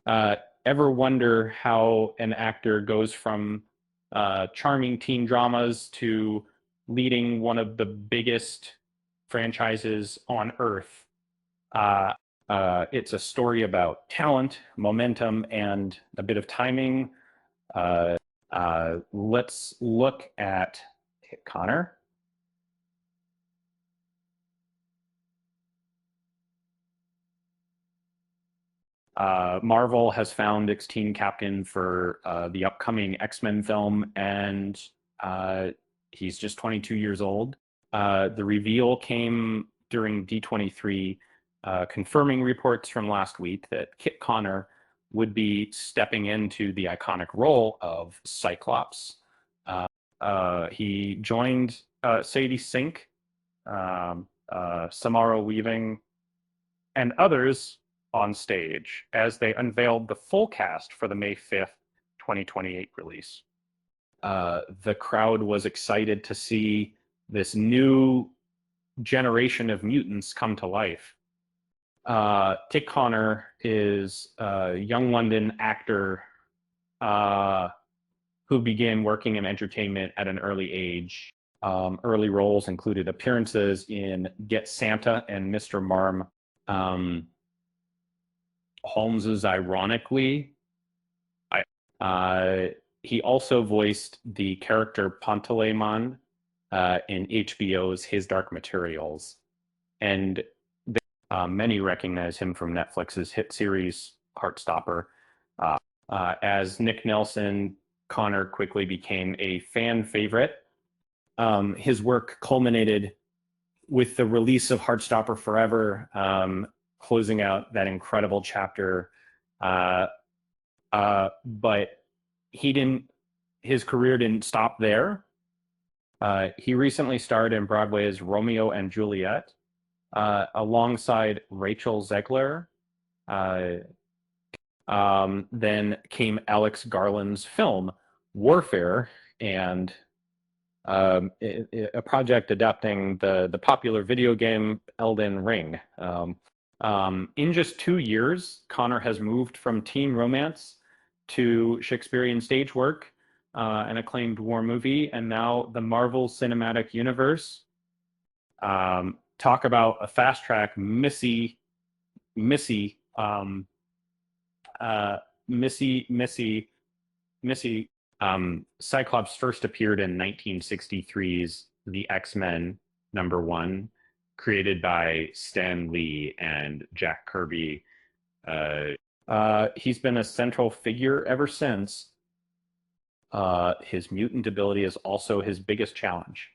Uh, Ever wonder how an actor goes from charming teen dramas to leading one of the biggest franchises on Earth? Uh, it's a story about talent, momentum, and a bit of timing. Uh, let's look at Connor. Marvel has found its teen captain for the upcoming X-Men film, and uh, he's just 22 years old. The reveal came during D23, confirming reports from last week that Kit Connor would be stepping into the iconic role of Cyclops. He joined Sadie Sink, Samara Weaving, and others on stage as they unveiled the full cast for the May 5th, 2028 release. The crowd was excited to see this new generation of mutants come to life. Kit Connor is a young London actor who began working in entertainment at an early age. Early roles included appearances in Get Santa and Mr. Marm. Holmes's Ironically. I, he also voiced the character Pantaleimon in HBO's His Dark Materials, and many recognize him from Netflix's hit series Heartstopper. As Nick Nelson, Connor quickly became a fan favorite. His work culminated with the release of Heartstopper Forever, closing out that incredible chapter. Uh, but he didn't. His career didn't stop there. He recently starred in Broadway's Romeo and Juliet, alongside Rachel Zegler. Uh, then came Alex Garland's film Warfare, and a project adapting the popular video game Elden Ring. In just 2 years, Connor has moved from teen romance to Shakespearean stage work, an acclaimed war movie, and now the Marvel Cinematic Universe. Talk about a fast track. Missy, uh, Missy. Cyclops first appeared in 1963's The X-Men #1, created by Stan Lee and Jack Kirby. He's been a central figure ever since. His mutant ability is also his biggest challenge.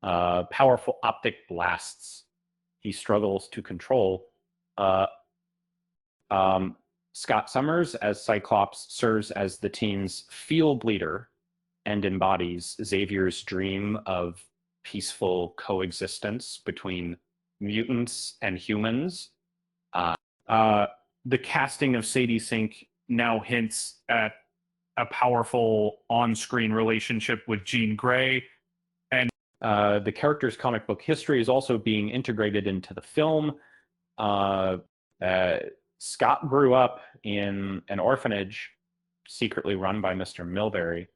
Powerful optic blasts he struggles to control. Uh, um, Scott Summers as Cyclops serves as the team's field leader and embodies Xavier's dream of peaceful coexistence between mutants and humans. Uh, uh, the casting of Sadie Sink now hints at a powerful on-screen relationship with Jean Grey, and the character's comic book history is also being integrated into the film. Uh, uh, Scott grew up in an orphanage secretly run by Mr. Milbury,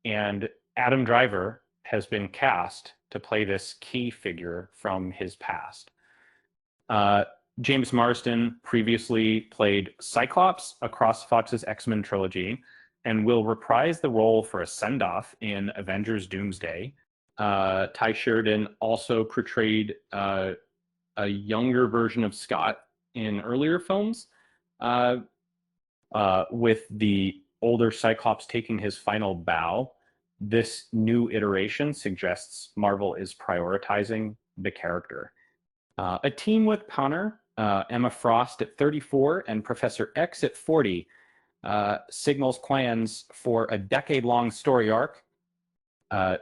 and Adam Driver has been cast to play this key figure from his past. Uh, James Marsden previously played Cyclops across Fox's X-Men trilogy and will reprise the role for a send-off in Avengers Doomsday. Ty Sheridan also portrayed a younger version of Scott in earlier films, uh, with the older Cyclops taking his final bow. This new iteration suggests Marvel is prioritizing the character. A team with Connor, Emma Frost at 34, and Professor X at 40 signals plans for a decade-long story arc.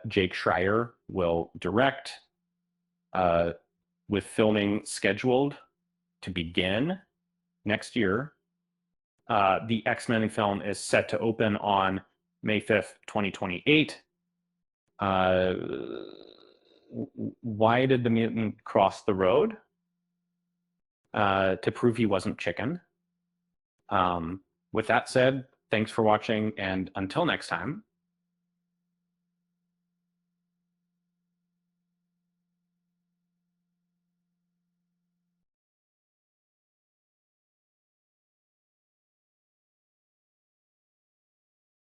Jake Schreier will direct, with filming scheduled to begin next year. The X-Men film is set to open on May 5th, 2028. Uh, why did the mutant cross the road? To prove he wasn't chicken. With that said, thanks for watching, and until next time,